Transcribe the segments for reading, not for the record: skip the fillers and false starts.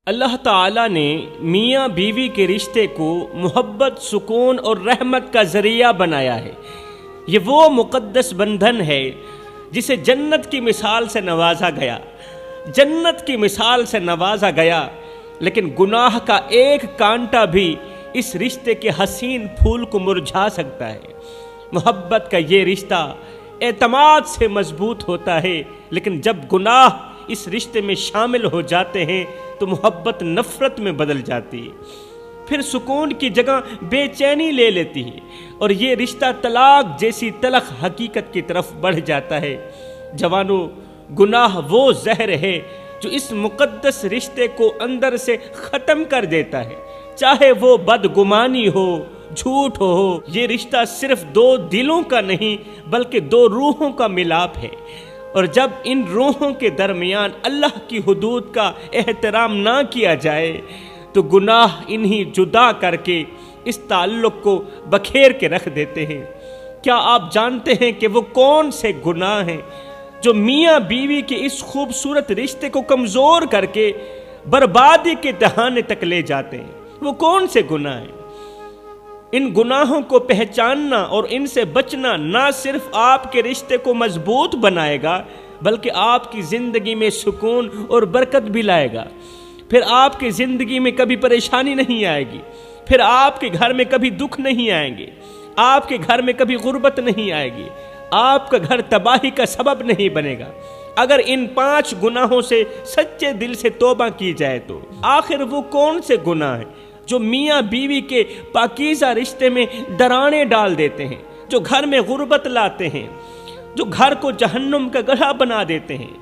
اللہ تعالیٰ نے میاں بیوی کے رشتے کو محبت، سکون اور رحمت کا ذریعہ بنایا ہے۔ یہ وہ مقدس بندھن ہے جسے جنت کی مثال سے نوازا گیا، جنت کی مثال سے نوازا گیا، لیکن گناہ کا ایک کانٹا بھی اس رشتے کے حسین پھول کو مرجھا سکتا ہے۔ محبت کا یہ رشتہ اعتماد سے مضبوط ہوتا ہے، لیکن جب گناہ اس رشتے میں شامل ہو جاتے ہیں تو محبت نفرت میں بدل جاتی ہے، پھر سکون کی جگہ بے چینی لے لیتی ہے، اور یہ رشتہ طلاق جیسی تلخ حقیقت کی طرف بڑھ جاتا ہے۔ جوانو، گناہ وہ زہر ہے جو اس مقدس رشتے کو اندر سے ختم کر دیتا ہے، چاہے وہ بدگمانی ہو، جھوٹ ہو۔ یہ رشتہ صرف دو دلوں کا نہیں بلکہ دو روحوں کا ملاپ ہے، اور جب ان روحوں کے درمیان اللہ کی حدود کا احترام نہ کیا جائے تو گناہ انہی جدا کر کے اس تعلق کو بکھیر کے رکھ دیتے ہیں۔ کیا آپ جانتے ہیں کہ وہ کون سے گناہ ہیں جو میاں بیوی کے اس خوبصورت رشتے کو کمزور کر کے بربادی کے دہانے تک لے جاتے ہیں؟ وہ کون سے گناہ ہیں؟ ان گناہوں کو پہچاننا اور ان سے بچنا نہ صرف آپ کے رشتے کو مضبوط بنائے گا بلکہ آپ کی زندگی میں سکون اور برکت بھی لائے گا۔ پھر آپ کی زندگی میں کبھی پریشانی نہیں آئے گی، پھر آپ کے گھر میں کبھی دکھ نہیں آئیں گے، آپ کے گھر میں کبھی غربت نہیں آئے گی، آپ کا گھر تباہی کا سبب نہیں بنے گا۔ اگر ان 5 گناہوں سے سچے دل سے توبہ کی جائے تو آخر وہ کون سے گناہ ہیں جو میاں بیوی کے پاکیزہ رشتے میں دراڑیں ڈال دیتے ہیں، جو گھر میں غربت لاتے ہیں، جو گھر کو جہنم کا گڑھا بنا دیتے ہیں؟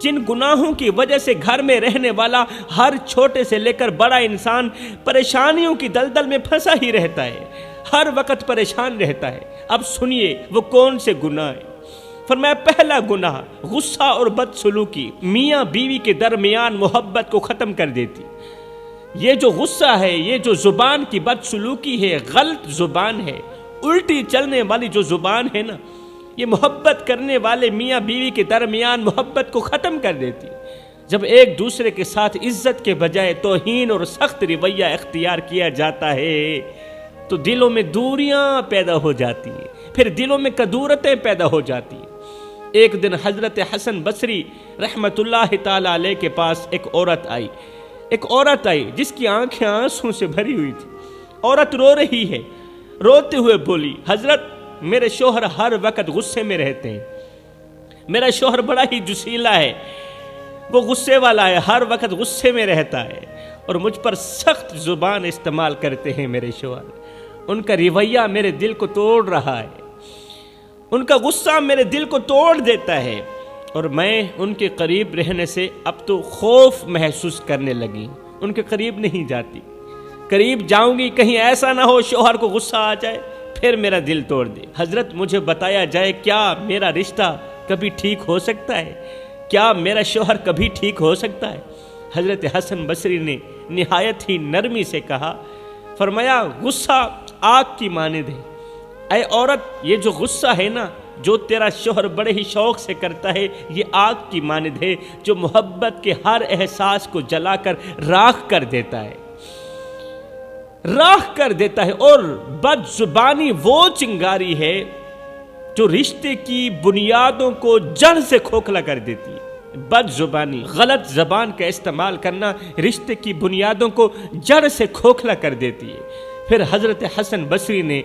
جن گناہوں کی وجہ سے گھر میں رہنے والا ہر چھوٹے سے لے کر بڑا انسان پریشانیوں کی دلدل میں پھنسا ہی رہتا ہے، ہر وقت پریشان رہتا ہے۔ اب سنیے وہ کون سے گناہ ہیں۔ فرمایا پہلا گناہ غصہ اور بدسلوکی میاں بیوی کے درمیان محبت کو ختم کر دیتی۔ یہ جو غصہ ہے، یہ جو زبان کی بدسلوکی ہے، غلط زبان ہے، الٹی چلنے والی جو زبان ہے نا، یہ محبت کرنے والے میاں بیوی کے درمیان محبت کو ختم کر دیتی۔ جب ایک دوسرے کے ساتھ عزت کے بجائے توہین اور سخت رویہ اختیار کیا جاتا ہے تو دلوں میں دوریاں پیدا ہو جاتی ہیں، پھر دلوں میں کدورتیں پیدا ہو جاتی ہیں۔ ایک دن حضرت حسن بصری رحمت اللہ تعالی علیہ کے پاس ایک عورت آئی جس کی آنکھیں آنسوں سے بھری ہوئی تھی۔ عورت رو رہی ہے، روتے ہوئے بولی، حضرت میرے شوہر ہر وقت غصے میں رہتے ہیں، میرا شوہر بڑا ہی جسیلا ہے، وہ غصے والا ہے، ہر وقت غصے میں رہتا ہے اور مجھ پر سخت زبان استعمال کرتے ہیں میرے شوہر۔ ان کا رویہ میرے دل کو توڑ رہا ہے، ان کا غصہ میرے دل کو توڑ دیتا ہے، اور میں ان کے قریب رہنے سے اب تو خوف محسوس کرنے لگی، ان کے قریب نہیں جاتی۔ قریب جاؤں گی کہیں ایسا نہ ہو شوہر کو غصہ آ جائے پھر میرا دل توڑ دے۔ حضرت مجھے بتایا جائے کیا میرا رشتہ کبھی ٹھیک ہو سکتا ہے؟ کیا میرا شوہر کبھی ٹھیک ہو سکتا ہے؟ حضرت حسن بصری نے نہایت ہی نرمی سے کہا، فرمایا غصہ آگ کی مانند ہے۔ اے عورت، یہ جو غصہ ہے نا جو تیرا شوہر بڑے ہی شوق سے کرتا ہے، یہ آگ کی مانند ہے جو محبت کے ہر احساس کو جلا کر راکھ کر دیتا ہے، راکھ کر دیتا ہے۔ اور بد زبانی وہ چنگاری ہے جو رشتے کی بنیادوں کو جڑ سے کھوکھلا کر دیتی ہے۔ بد زبانی، غلط زبان کا استعمال کرنا رشتے کی بنیادوں کو جڑ سے کھوکھلا کر دیتی ہے۔ پھر حضرت حسن بصری نے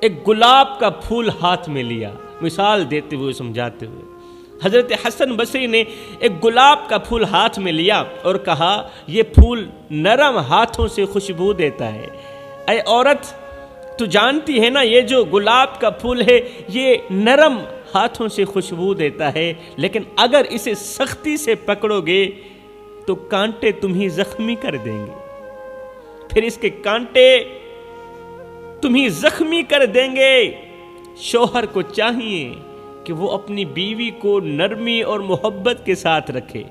ایک گلاب کا پھول ہاتھ میں لیا، مثال دیتے ہوئے سمجھاتے ہوئے حضرت حسن بصری نے ایک گلاب کا پھول ہاتھ میں لیا اور کہا، یہ پھول نرم ہاتھوں سے خوشبو دیتا ہے۔ اے عورت، تو جانتی ہے نا یہ جو گلاب کا پھول ہے یہ نرم ہاتھوں سے خوشبو دیتا ہے، لیکن اگر اسے سختی سے پکڑو گے تو کانٹے تمہیں زخمی کر دیں گے، پھر اس کے کانٹے تمہیں زخمی کر دیں گے۔ شوہر کو چاہیے کہ وہ اپنی بیوی کو نرمی اور محبت کے ساتھ رکھے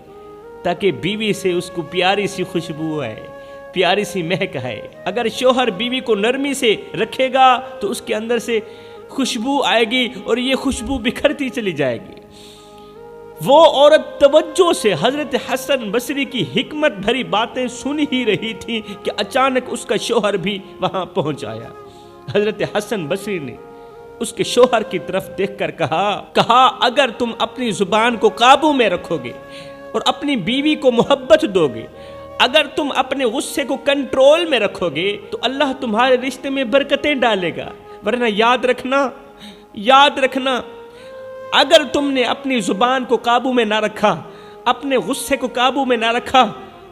تاکہ بیوی سے اس کو پیاری سی خوشبو آئے، پیاری سی مہک آئے۔ اگر شوہر بیوی کو نرمی سے رکھے گا تو اس کے اندر سے خوشبو آئے گی اور یہ خوشبو بکھرتی چلی جائے گی۔ وہ عورت توجہ سے حضرت حسن بصری کی حکمت بھری باتیں سن ہی رہی تھی کہ اچانک اس کا شوہر بھی وہاں پہنچ آیا۔ حضرت حسن بصری نے اس کے شوہر کی طرف دیکھ کر کہا اگر تم اپنی زبان کو قابو میں رکھو گے اور اپنی بیوی کو محبت دو گے، اگر تم اپنے غصے کو کنٹرول میں رکھو گے تو اللہ تمہارے رشتے میں برکتیں ڈالے گا، ورنہ یاد رکھنا اگر تم نے اپنی زبان کو قابو میں نہ رکھا، اپنے غصے کو قابو میں نہ رکھا،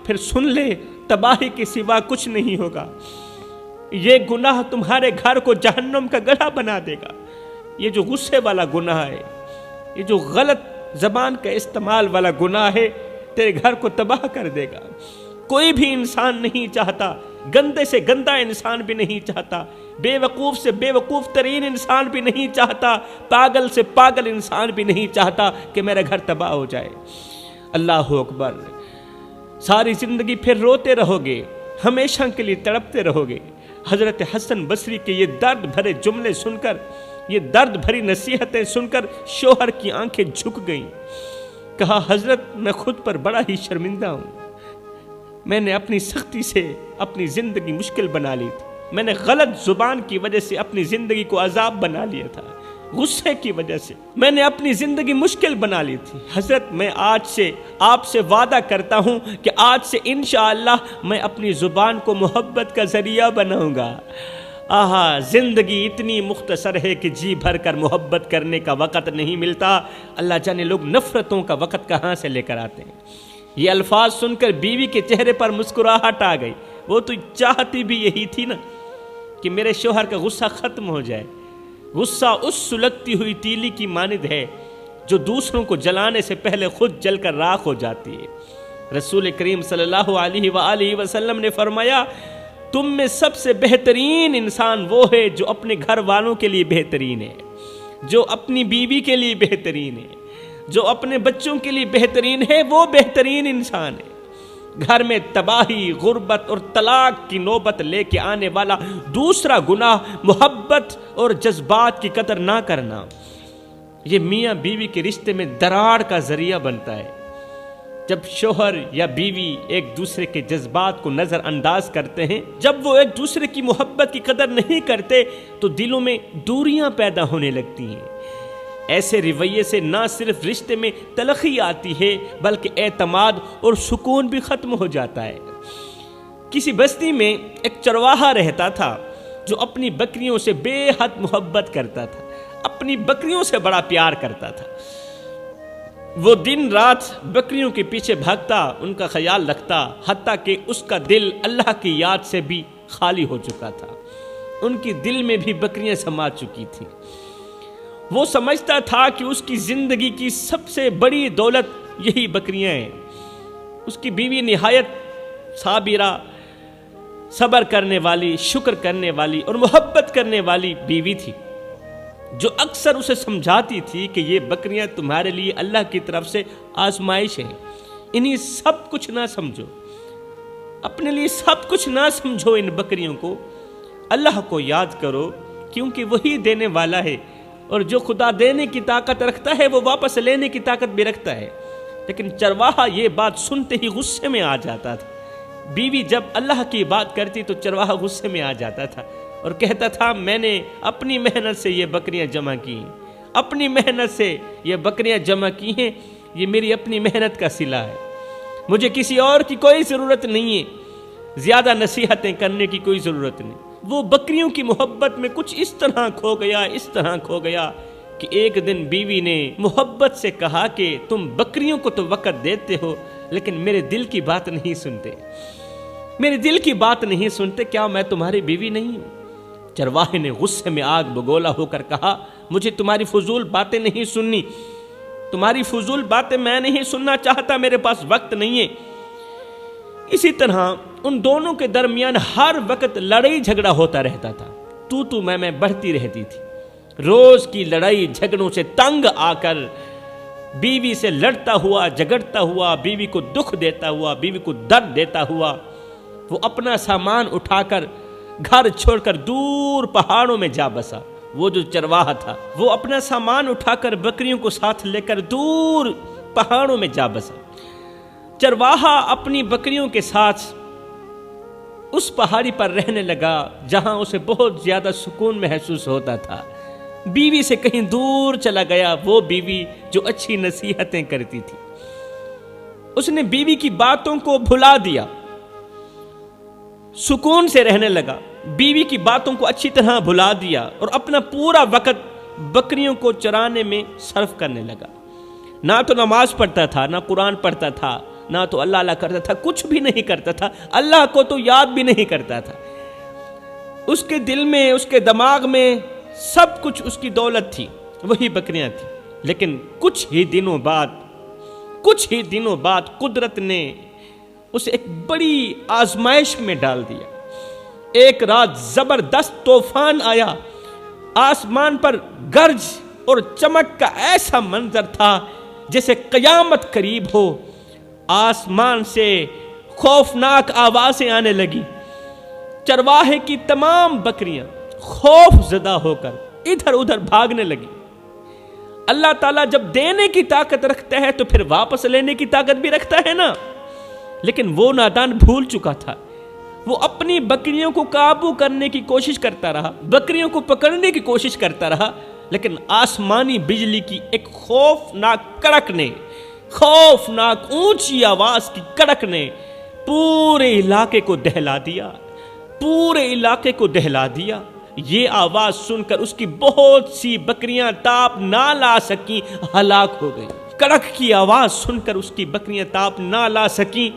پھر سن لے تباہی کے سوا کچھ نہیں ہوگا۔ یہ گناہ تمہارے گھر کو جہنم کا گڑھا بنا دے گا۔ یہ جو غصے والا گناہ ہے، یہ جو غلط زبان کا استعمال والا گناہ ہے، تیرے گھر کو تباہ کر دے گا۔ کوئی بھی انسان نہیں چاہتا، گندے سے گندا انسان بھی نہیں چاہتا، بے وقوف سے بے وقوف ترین انسان بھی نہیں چاہتا، پاگل سے پاگل انسان بھی نہیں چاہتا کہ میرا گھر تباہ ہو جائے۔ اللہ اکبر۔ ساری زندگی پھر روتے رہو گے، ہمیشہ کے لیے تڑپتے رہو گے۔ حضرت حسن بصری کے یہ درد بھرے جملے سن کر، یہ درد بھری نصیحتیں سن کر شوہر کی آنکھیں جھک گئیں۔ کہا حضرت میں خود پر بڑا ہی شرمندہ ہوں، میں نے اپنی سختی سے اپنی زندگی مشکل بنا لی تھی، میں نے غلط زبان کی وجہ سے اپنی زندگی کو عذاب بنا لیا تھا، غصے کی وجہ سے میں نے اپنی زندگی مشکل بنا لی تھی۔ حضرت میں آج سے آپ سے وعدہ کرتا ہوں کہ آج سے انشاءاللہ میں اپنی زبان کو محبت کا ذریعہ بناؤں گا۔ آہا، زندگی اتنی مختصر ہے کہ جی بھر کر محبت کرنے کا وقت نہیں ملتا، اللہ جانے لوگ نفرتوں کا وقت کہاں سے لے کر آتے ہیں۔ یہ الفاظ سن کر بیوی کے چہرے پر مسکراہٹ آ گئی۔ وہ تو چاہتی بھی یہی تھی نا کہ میرے شوہر کا غصہ ختم ہو جائے۔ غصہ اس سلگتی ہوئی تیلی کی مانند ہے جو دوسروں کو جلانے سے پہلے خود جل کر راکھ ہو جاتی ہے۔ رسول کریم صلی اللہ علیہ وآلہ وسلم نے فرمایا، تم میں سب سے بہترین انسان وہ ہے جو اپنے گھر والوں کے لیے بہترین ہے، جو اپنی بیوی کے لیے بہترین ہے، جو اپنے بچوں کے لیے بہترین ہے، وہ بہترین انسان ہے۔ گھر میں تباہی، غربت اور طلاق کی نوبت لے کے آنے والا دوسرا گناہ محبت اور جذبات کی قدر نہ کرنا۔ یہ میاں بیوی کے رشتے میں دراڑ کا ذریعہ بنتا ہے۔ جب شوہر یا بیوی ایک دوسرے کے جذبات کو نظر انداز کرتے ہیں، جب وہ ایک دوسرے کی محبت کی قدر نہیں کرتے تو دلوں میں دوریاں پیدا ہونے لگتی ہیں۔ ایسے رویے سے نہ صرف رشتے میں تلخی آتی ہے بلکہ اعتماد اور سکون بھی ختم ہو جاتا ہے۔ کسی بستی میں ایک چرواہا رہتا تھا جو اپنی بکریوں سے بے حد محبت کرتا تھا، اپنی بکریوں سے بڑا پیار کرتا تھا۔ وہ دن رات بکریوں کے پیچھے بھاگتا، ان کا خیال رکھتا، حتیٰ کہ اس کا دل اللہ کی یاد سے بھی خالی ہو چکا تھا۔ ان کی دل میں بھی بکریاں سما چکی تھیں۔ وہ سمجھتا تھا کہ اس کی زندگی کی سب سے بڑی دولت یہی بکریاں ہیں۔ اس کی بیوی نہایت صابرہ، صبر کرنے والی، شکر کرنے والی اور محبت کرنے والی بیوی تھی، جو اکثر اسے سمجھاتی تھی کہ یہ بکریاں تمہارے لیے اللہ کی طرف سے آزمائش ہیں، انہیں سب کچھ نہ سمجھو، اپنے لیے سب کچھ نہ سمجھو، ان بکریوں کو اللہ کو یاد کرو کیونکہ وہی دینے والا ہے، اور جو خدا دینے کی طاقت رکھتا ہے وہ واپس لینے کی طاقت بھی رکھتا ہے۔ لیکن چرواہا یہ بات سنتے ہی غصے میں آ جاتا تھا۔ بیوی جب اللہ کی بات کرتی تو چرواہا غصے میں آ جاتا تھا اور کہتا تھا، میں نے اپنی محنت سے یہ بکریاں جمع کی، اپنی محنت سے یہ بکریاں جمع کی ہیں، یہ میری اپنی محنت کا صلہ ہے، مجھے کسی اور کی کوئی ضرورت نہیں ہے، زیادہ نصیحتیں کرنے کی کوئی ضرورت نہیں۔ وہ بکریوں کی محبت میں کچھ اس طرح کھو گیا کہ ایک دن بیوی نے محبت سے کہا کہ تم بکریوں کو تو وقت دیتے ہو لیکن میرے دل کی بات نہیں سنتے، میرے دل کی بات نہیں سنتے، کیا میں تمہاری بیوی نہیں ہوں؟ چرواہے نے غصے میں آگ بگولا ہو کر کہا، مجھے تمہاری فضول باتیں نہیں سننی، تمہاری فضول باتیں میں نہیں سننا چاہتا، میرے پاس وقت نہیں ہے۔ اسی طرح ان دونوں کے درمیان ہر وقت لڑائی جھگڑا ہوتا رہتا تھا، تو میں بڑھتی رہتی تھی۔ روز کی لڑائی جھگڑوں سے تنگ آ کر بیوی سے لڑتا ہوا، جھگڑتا ہوا، بیوی کو دکھ دیتا ہوا، بیوی کو درد دیتا ہوا، وہ اپنا سامان اٹھا کر گھر چھوڑ کر دور پہاڑوں میں جا بسا۔ وہ جو چرواہا تھا وہ اپنا سامان اٹھا کر بکریوں کو ساتھ لے کر دور پہاڑوں میں جا بسا۔ چرواہا اپنی بکریوں کے ساتھ اس پہاڑی پر رہنے لگا جہاں اسے بہت زیادہ سکون محسوس ہوتا تھا۔ بیوی سے کہیں دور چلا گیا، وہ بیوی جو اچھی نصیحتیں کرتی تھی۔ اس نے بیوی کی باتوں کو بھلا دیا، سکون سے رہنے لگا، بیوی کی باتوں کو اچھی طرح بھلا دیا اور اپنا پورا وقت بکریوں کو چرانے میں صرف کرنے لگا۔ نہ تو نماز پڑھتا تھا، نہ قرآن پڑھتا تھا، نہ تو اللہ کرتا تھا، کچھ بھی نہیں کرتا تھا، اللہ کو تو یاد بھی نہیں کرتا تھا۔ اس کے دل میں، اس کے دماغ میں سب کچھ اس کی دولت تھی، وہی بکریاں تھیں۔ لیکن کچھ ہی دنوں بعد قدرت نے اسے ایک بڑی آزمائش میں ڈال دیا۔ ایک رات زبردست طوفان آیا، آسمان پر گرج اور چمک کا ایسا منظر تھا جیسے قیامت قریب ہو۔ آسمان سے خوفناک آوازیں آنے لگی، چرواہے کی تمام بکریاں خوف زدہ ہو کر ادھر ادھر بھاگنے لگی۔ اللہ تعالیٰ جب دینے کی طاقت رکھتا ہے تو پھر واپس لینے کی طاقت بھی رکھتا ہے نا۔ لیکن وہ نادان بھول چکا تھا، وہ اپنی بکریوں کو قابو کرنے کی کوشش کرتا رہا، بکریوں کو پکڑنے کی کوشش کرتا رہا، لیکن آسمانی بجلی کی ایک خوفناک کڑک نے، خوفناک اونچی آواز کی کڑک نے پورے علاقے کو دہلا دیا، پورے علاقے کو دہلا دیا۔ یہ آواز سن کر اس کی بہت سی بکریاں تاپ نہ لا سکیں، ہلاک ہو گئیں۔ کڑک کی آواز سن کر اس کی بکریاں تاپ نہ لا سکیں،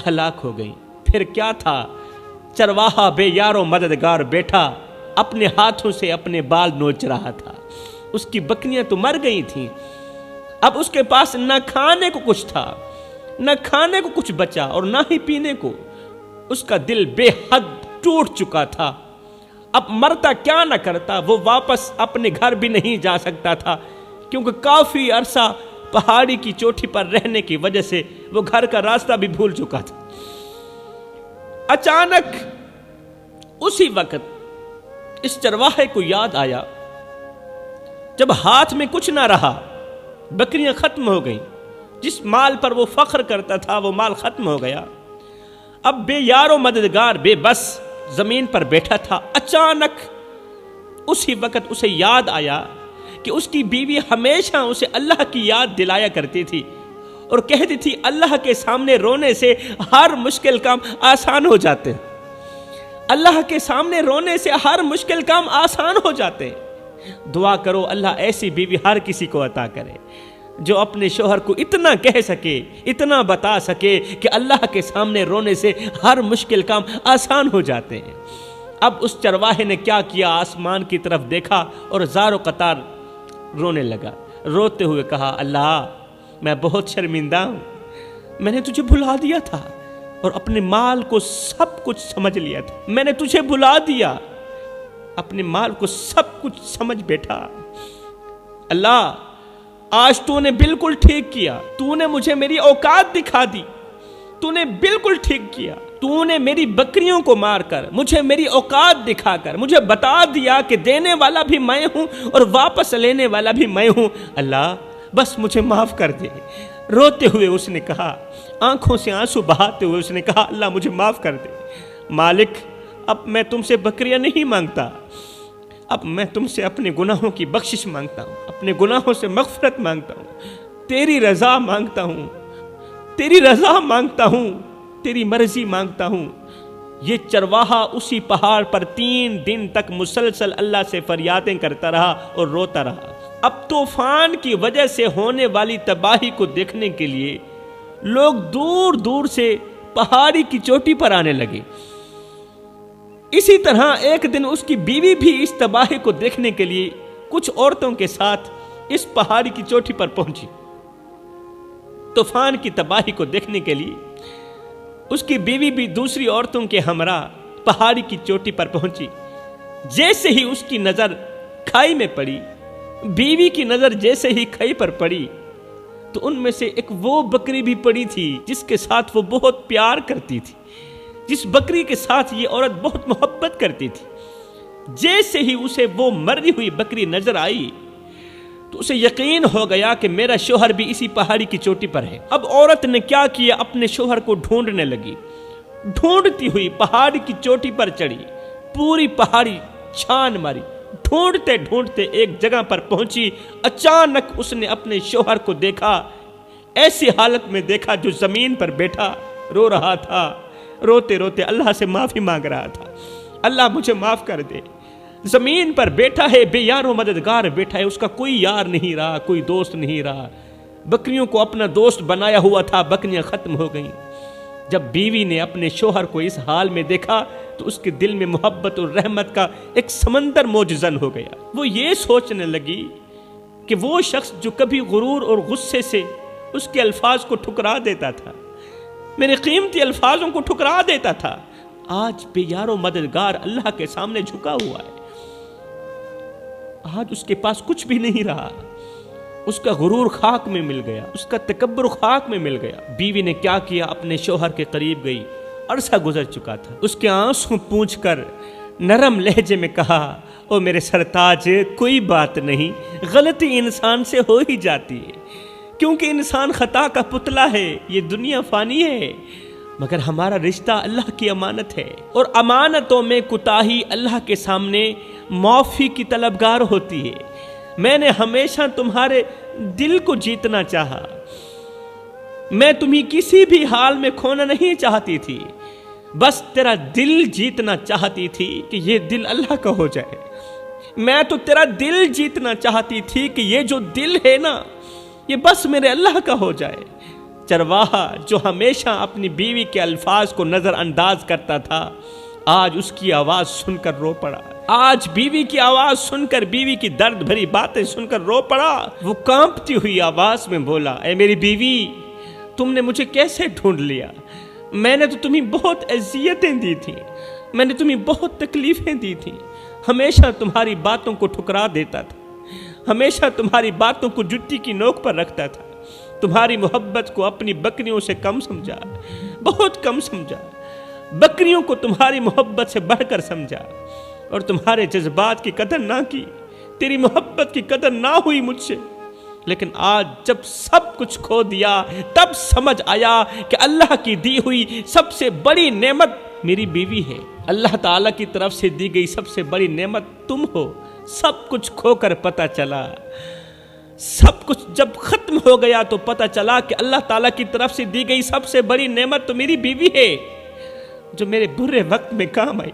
ہلاک ہو گئیں۔ پھر کیا تھا؟ چرواہا بے یار و مددگار بیٹھا اپنے ہاتھوں سے اپنے بال نوچ رہا تھا۔ اس کی بکریاں تو مر گئی تھیں، اب اس کے پاس نہ کھانے کو کچھ تھا، نہ کھانے کو کچھ بچا اور نہ ہی پینے کو۔ اس کا دل بے حد ٹوٹ چکا تھا۔ اب مرتا کیا نہ کرتا، وہ واپس اپنے گھر بھی نہیں جا سکتا تھا، کیونکہ کافی عرصہ پہاڑی کی چوٹی پر رہنے کی وجہ سے وہ گھر کا راستہ بھی بھول چکا تھا۔ اچانک اسی وقت اس چرواہے کو یاد آیا، جب ہاتھ میں کچھ نہ رہا، بکریاں ختم ہو گئیں، جس مال پر وہ فخر کرتا تھا وہ مال ختم ہو گیا، اب بے یار و مددگار بے بس زمین پر بیٹھا تھا۔ اچانک اسی وقت اسے یاد آیا کہ اس کی بیوی ہمیشہ اسے اللہ کی یاد دلایا کرتی تھی اور کہتی تھی اللہ کے سامنے رونے سے ہر مشکل کام آسان ہو جاتے ہیں، اللہ کے سامنے رونے سے ہر مشکل کام آسان ہو جاتے ہیں۔ دعا کرو اللہ ایسی بیوی ہر کسی کو عطا کرے جو اپنے شوہر کو اتنا کہہ سکے، اتنا بتا سکے کہ اللہ کے سامنے رونے سے ہر مشکل کام آسان ہو جاتے ہیں۔ اب اس چرواہے نے کیا کیا، آسمان کی طرف دیکھا اور زار و قطار رونے لگا، روتے ہوئے کہا اللہ میں بہت شرمندہ ہوں، میں نے تجھے بھلا دیا تھا اور اپنے مال کو سب کچھ سمجھ لیا تھا، میں نے تجھے بھلا دیا، اپنے مال کو سب کچھ سمجھ بیٹھا۔ اللہ آج تو نے بالکل ٹھیک کیا، تو نے مجھے میری اوقات دکھا دی، تو نے بالکل ٹھیک کیا، تو نے میری بکریوں کو مار کر مجھے میری اوقات دکھا کر مجھے بتا دیا کہ دینے والا بھی میں ہوں اور واپس لینے والا بھی میں ہوں، اللہ بس مجھے معاف کر دے۔ روتے ہوئے اس نے کہا، آنکھوں سے آنسو بہاتے ہوئے اس نے کہا اللہ مجھے معاف کر دے، مالک اب میں تم سے بکریاں نہیں مانگتا، اب میں تم سے اپنے گناہوں کی بخشش مانگتا ہوں، اپنے گناہوں سے مغفرت مانگتا ہوں، تیری رضا مانگتا ہوں، تیری رضا مانگتا ہوں، تیری مرضی مانگتا ہوں۔ یہ چرواہا اسی پہاڑ پر 3 دن تک مسلسل اللہ سے فریادیں کرتا رہا اور روتا رہا۔ اب طوفان کی وجہ سے ہونے والی تباہی کو دیکھنے کے لیے لوگ دور دور سے پہاڑی کی چوٹی پر آنے لگے۔ اسی طرح ایک دن اس کی بیوی بھی اس تباہی کو دیکھنے کے لیے کچھ عورتوں کے ساتھ اس پہاڑی کی چوٹی پر پہنچی۔ طوفان کی تباہی کو دیکھنے کے لیے اس کی بیوی بھی دوسری عورتوں کے ہمراہ پہاڑی کی چوٹی پر پہنچی۔ جیسے ہی اس کی نظر کھائی میں پڑی، بیوی کی نظر جیسے ہی کھائی پر پڑی تو ان میں سے ایک وہ بکری بھی پڑی تھی جس کے ساتھ وہ بہت پیار کرتی تھی، جس بکری کے ساتھ یہ عورت بہت محبت کرتی تھی۔ جیسے ہی اسے وہ مری ہوئی بکری نظر آئی تو اسے یقین ہو گیا کہ میرا شوہر بھی اسی پہاڑی کی چوٹی پر ہے۔ اب عورت نے کیا کیا، اپنے شوہر کو ڈھونڈنے لگی، ڈھونڈتی ہوئی پہاڑی کی چوٹی پر چڑھی، پوری پہاڑی چھان ماری، ڈھونڈتے ڈھونڈتے ایک جگہ پر پہنچی۔ اچانک اس نے اپنے شوہر کو دیکھا، ایسی حالت میں دیکھا جو زمین پر بیٹھا رو رہا تھا، روتے روتے اللہ سے معافی مانگ رہا تھا، اللہ مجھے معاف کر دے۔ زمین پر بیٹھا ہے، بے یار و مددگار بیٹھا ہے، اس کا کوئی یار نہیں رہا، کوئی دوست نہیں رہا۔ بکریوں کو اپنا دوست بنایا ہوا تھا، بکریاں ختم ہو گئیں۔ جب بیوی نے اپنے شوہر کو اس حال میں دیکھا تو اس کے دل میں محبت اور رحمت کا ایک سمندر موجزن ہو گیا۔ وہ یہ سوچنے لگی کہ وہ شخص جو کبھی غرور اور غصے سے اس کے الفاظ کو ٹھکرا دیتا تھا، میرے قیمتی الفاظوں کو ٹھکرا دیتا تھا، آج بے یار و مددگار اللہ کے سامنے جھکا ہوا ہے۔ آج اس کے پاس کچھ بھی نہیں رہا، اس کا غرور خاک میں مل گیا، اس کا تکبر خاک میں مل گیا۔ بیوی نے کیا کیا، اپنے شوہر کے قریب گئی، عرصہ گزر چکا تھا، اس کے آنسو پونچھ کر نرم لہجے میں کہا، او میرے سرتاج، کوئی بات نہیں، غلطی انسان سے ہو ہی جاتی ہے، کیونکہ انسان خطا کا پتلا ہے، یہ دنیا فانی ہے، مگر ہمارا رشتہ اللہ کی امانت ہے، اور امانتوں میں کوتاہی اللہ کے سامنے معافی کی طلبگار ہوتی ہے۔ میں نے ہمیشہ تمہارے دل کو جیتنا چاہا، میں تمہیں کسی بھی حال میں کھونا نہیں چاہتی تھی، بس تیرا دل جیتنا چاہتی تھی کہ یہ دل اللہ کا ہو جائے۔ میں تو تیرا دل جیتنا چاہتی تھی کہ یہ جو دل ہے نا، یہ بس میرے اللہ کا ہو جائے۔ چرواہا جو ہمیشہ اپنی بیوی کے الفاظ کو نظر انداز کرتا تھا، آج اس کی آواز سن کر رو پڑا، آج بیوی کی آواز سن کر، بیوی کی درد بھری باتیں سن کر رو پڑا۔ وہ کانپتی ہوئی آواز میں بولا، اے میری بیوی، تم نے مجھے کیسے ڈھونڈ لیا؟ میں نے تو تمہیں بہت اذیتیں دی تھیں، میں نے تمہیں بہت تکلیفیں دی تھیں، ہمیشہ تمہاری باتوں کو ٹھکرا دیتا تھا، ہمیشہ تمہاری باتوں کو جُتی کی نوک پر رکھتا تھا، تمہاری محبت کو اپنی بکریوں سے کم سمجھا، بہت کم سمجھا، بکریوں کو تمہاری محبت سے بڑھ کر سمجھا، اور تمہارے جذبات کی قدر نہ کی، تیری محبت کی قدر نہ ہوئی مجھ سے۔ لیکن آج جب سب کچھ کھو دیا، تب سمجھ آیا کہ اللہ کی دی ہوئی سب سے بڑی نعمت میری بیوی ہے، اللہ تعالیٰ کی طرف سے دی گئی سب سے بڑی نعمت تم ہو۔ سب کچھ کھو کر پتہ چلا، سب کچھ جب ختم ہو گیا تو پتہ چلا کہ اللہ تعالیٰ کی طرف سے دی گئی سب سے بڑی نعمت تو میری بیوی ہے، جو میرے برے وقت میں کام آئی۔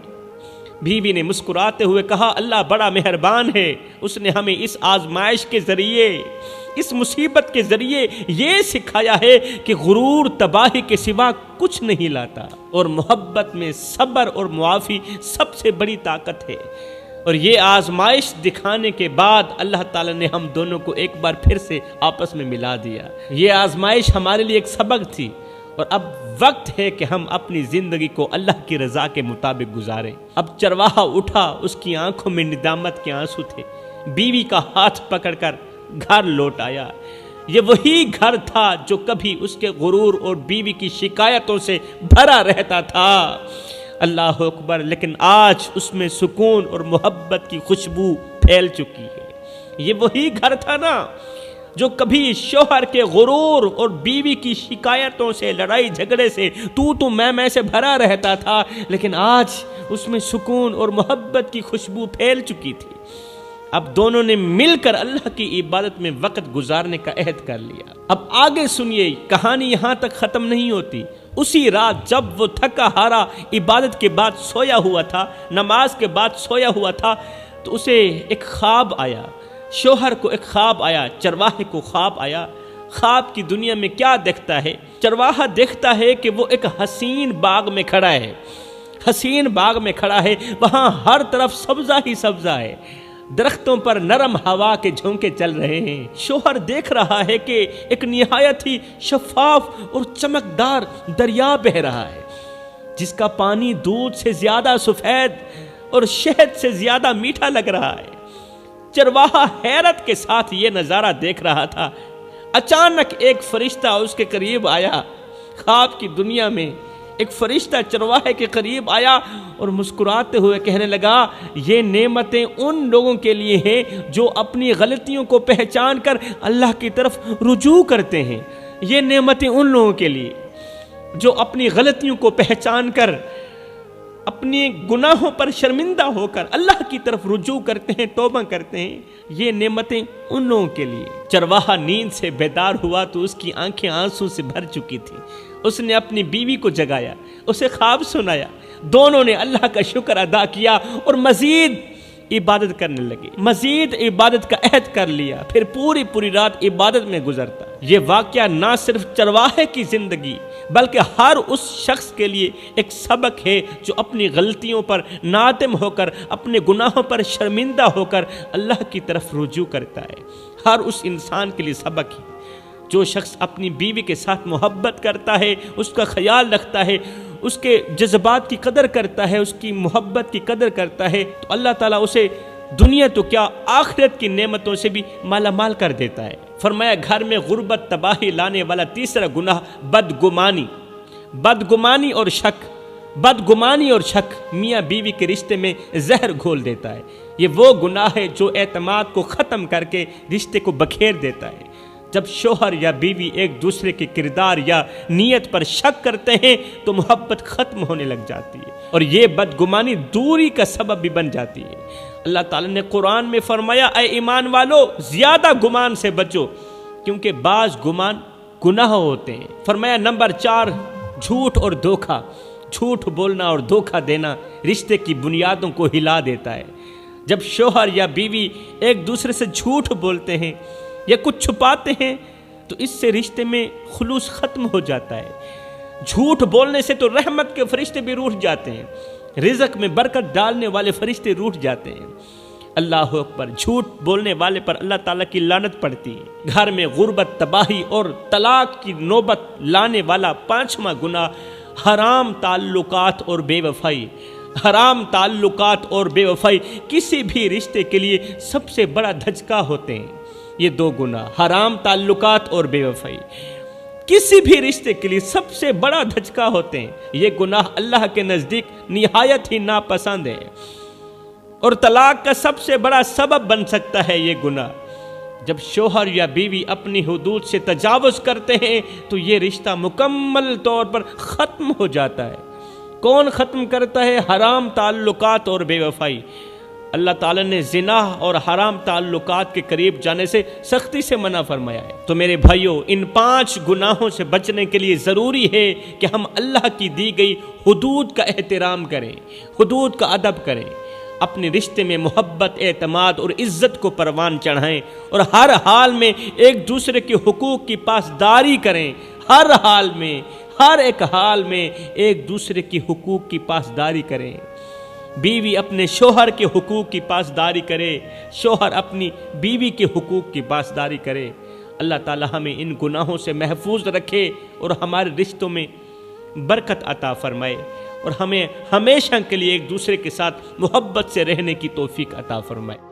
بیوی نے مسکراتے ہوئے کہا، اللہ بڑا مہربان ہے، اس نے ہمیں اس آزمائش کے ذریعے، اس مصیبت کے ذریعے یہ سکھایا ہے کہ غرور تباہی کے سوا کچھ نہیں لاتا، اور محبت میں صبر اور معافی سب سے بڑی طاقت ہے۔ اور یہ آزمائش دکھانے کے بعد اللہ تعالیٰ نے ہم دونوں کو ایک بار پھر سے آپس میں ملا دیا۔ یہ آزمائش ہمارے لیے ایک سبق تھی، اور اب وقت ہے کہ ہم اپنی زندگی کو اللہ کی رضا کے مطابق گزاریں۔ اب چرواہا اٹھا، اس کی آنکھوں میں ندامت کے آنسو تھے، بیوی کا ہاتھ پکڑ کر گھر لوٹ آیا۔ یہ وہی گھر تھا جو کبھی اس کے غرور اور بیوی کی شکایتوں سے بھرا رہتا تھا۔ اللہ اکبر! لیکن آج اس میں سکون اور محبت کی خوشبو پھیل چکی ہے۔ یہ وہی گھر تھا نا جو کبھی شوہر کے غرور اور بیوی کی شکایتوں سے، لڑائی جھگڑے سے، تو میں سے بھرا رہتا تھا، لیکن آج اس میں سکون اور محبت کی خوشبو پھیل چکی تھی۔ اب دونوں نے مل کر اللہ کی عبادت میں وقت گزارنے کا عہد کر لیا۔ اب آگے سنیے، کہانی یہاں تک ختم نہیں ہوتی۔ اسی رات جب وہ تھکا ہارا عبادت کے بعد سویا ہوا تھا، نماز کے بعد سویا ہوا تھا، تو اسے ایک خواب آیا، شوہر کو ایک خواب آیا، چرواہے کو خواب آیا۔ خواب کی دنیا میں کیا دیکھتا ہے؟ چرواہا دیکھتا ہے کہ وہ ایک حسین باغ میں کھڑا ہے، حسین باغ میں کھڑا ہے، وہاں ہر طرف سبزہ ہی سبزہ ہے، درختوں پر نرم ہوا کے جھونکے چل رہے ہیں۔ شوہر دیکھ رہا ہے کہ ایک نہایت ہی شفاف اور چمکدار دریا بہہ رہا ہے، جس کا پانی دودھ سے زیادہ سفید اور شہد سے زیادہ میٹھا لگ رہا ہے۔ چرواہا حیرت کے ساتھ یہ نظارہ دیکھ رہا تھا۔ اچانک ایک فرشتہ اس کے قریب آیا۔ خواب کی دنیا میں ایک فرشتہ چرواہے کے قریب آیا اور مسکراتے ہوئے کہنے لگا یہ نعمتیں ان لوگوں کے لیے ہیں جو اپنی غلطیوں کو پہچان کر اللہ کی طرف رجوع کرتے ہیں۔ یہ نعمتیں ان لوگوں کے لیے جو اپنی غلطیوں کو پہچان کر اپنے گناہوں پر شرمندہ ہو کر اللہ کی طرف رجوع کرتے ہیں، توبہ کرتے ہیں، یہ نعمتیں ان لوگوں کے لیے۔ چرواہا نیند سے بیدار ہوا تو اس کی آنکھیں آنسوں سے بھر چکی تھیں۔ اس نے اپنی بیوی کو جگایا، اسے خواب سنایا، دونوں نے اللہ کا شکر ادا کیا اور مزید عبادت کرنے لگے، مزید عبادت کا عہد کر لیا، پھر پوری رات عبادت میں گزرتا۔ یہ واقعہ نہ صرف چرواہے کی زندگی بلکہ ہر اس شخص کے لیے ایک سبق ہے جو اپنی غلطیوں پر نادم ہو کر، اپنے گناہوں پر شرمندہ ہو کر اللہ کی طرف رجوع کرتا ہے۔ ہر اس انسان کے لیے سبق ہے۔ جو شخص اپنی بیوی کے ساتھ محبت کرتا ہے، اس کا خیال رکھتا ہے، اس کے جذبات کی قدر کرتا ہے، اس کی محبت کی قدر کرتا ہے، تو اللہ تعالیٰ اسے دنیا تو کیا آخرت کی نعمتوں سے بھی مالا مال کر دیتا ہے۔ فرمایا گھر میں غربت تباہی لانے والا تیسرا گناہ بدگمانی اور شک۔ بدگمانی اور شک میاں بیوی کے رشتے میں زہر گھول دیتا ہے۔ یہ وہ گناہ ہے جو اعتماد کو ختم کر کے رشتے کو بکھیر دیتا ہے۔ جب شوہر یا بیوی ایک دوسرے کے کردار یا نیت پر شک کرتے ہیں تو محبت ختم ہونے لگ جاتی ہے اور یہ بدگمانی دوری کا سبب بھی بن جاتی ہے۔ اللہ تعالیٰ نے قرآن میں فرمایا اے ایمان والو زیادہ گمان سے بچو کیونکہ بعض گمان گناہ ہوتے ہیں۔ فرمایا نمبر 4 جھوٹ اور دھوکہ۔ جھوٹ بولنا اور دھوکہ دینا رشتے کی بنیادوں کو ہلا دیتا ہے۔ جب شوہر یا بیوی ایک دوسرے سے جھوٹ بولتے ہیں یا کچھ چھپاتے ہیں تو اس سے رشتے میں خلوص ختم ہو جاتا ہے۔ جھوٹ بولنے سے تو رحمت کے فرشتے بھی روٹھ جاتے ہیں، رزق میں برکت ڈالنے والے فرشتے روٹھ جاتے ہیں۔ اللہ اکبر، جھوٹ بولنے والے پر اللہ تعالیٰ کی لعنت پڑتی ہے۔ گھر میں غربت تباہی اور طلاق کی نوبت لانے والا 5واں گناہ حرام تعلقات اور بے وفائی۔ حرام تعلقات اور بے وفائی کسی بھی رشتے کے لیے سب سے بڑا دھچکا ہوتے ہیں۔ یہ 2 گناہ حرام تعلقات اور بے وفائی کسی بھی رشتے کے لیے سب سے بڑا دھچکا ہوتے ہیں۔ یہ گناہ اللہ کے نزدیک نہایت ہی ناپسند ہے اور طلاق کا سب سے بڑا سبب بن سکتا ہے۔ یہ گناہ جب شوہر یا بیوی اپنی حدود سے تجاوز کرتے ہیں تو یہ رشتہ مکمل طور پر ختم ہو جاتا ہے۔ کون ختم کرتا ہے؟ حرام تعلقات اور بے وفائی۔ اللہ تعالیٰ نے زنا اور حرام تعلقات کے قریب جانے سے سختی سے منع فرمایا ہے۔ تو میرے بھائیوں، ان 5 گناہوں سے بچنے کے لیے ضروری ہے کہ ہم اللہ کی دی گئی حدود کا احترام کریں، حدود کا ادب کریں، اپنے رشتے میں محبت، اعتماد اور عزت کو پروان چڑھائیں اور ہر حال میں ایک دوسرے کے حقوق کی پاسداری کریں۔ ہر حال میں، ہر ایک حال میں ایک دوسرے کے حقوق کی پاسداری کریں۔ بیوی اپنے شوہر کے حقوق کی پاسداری کرے، شوہر اپنی بیوی کے حقوق کی پاسداری کرے۔ اللہ تعالی ہمیں ان گناہوں سے محفوظ رکھے اور ہمارے رشتوں میں برکت عطا فرمائے اور ہمیں ہمیشہ کے لیے ایک دوسرے کے ساتھ محبت سے رہنے کی توفیق عطا فرمائے۔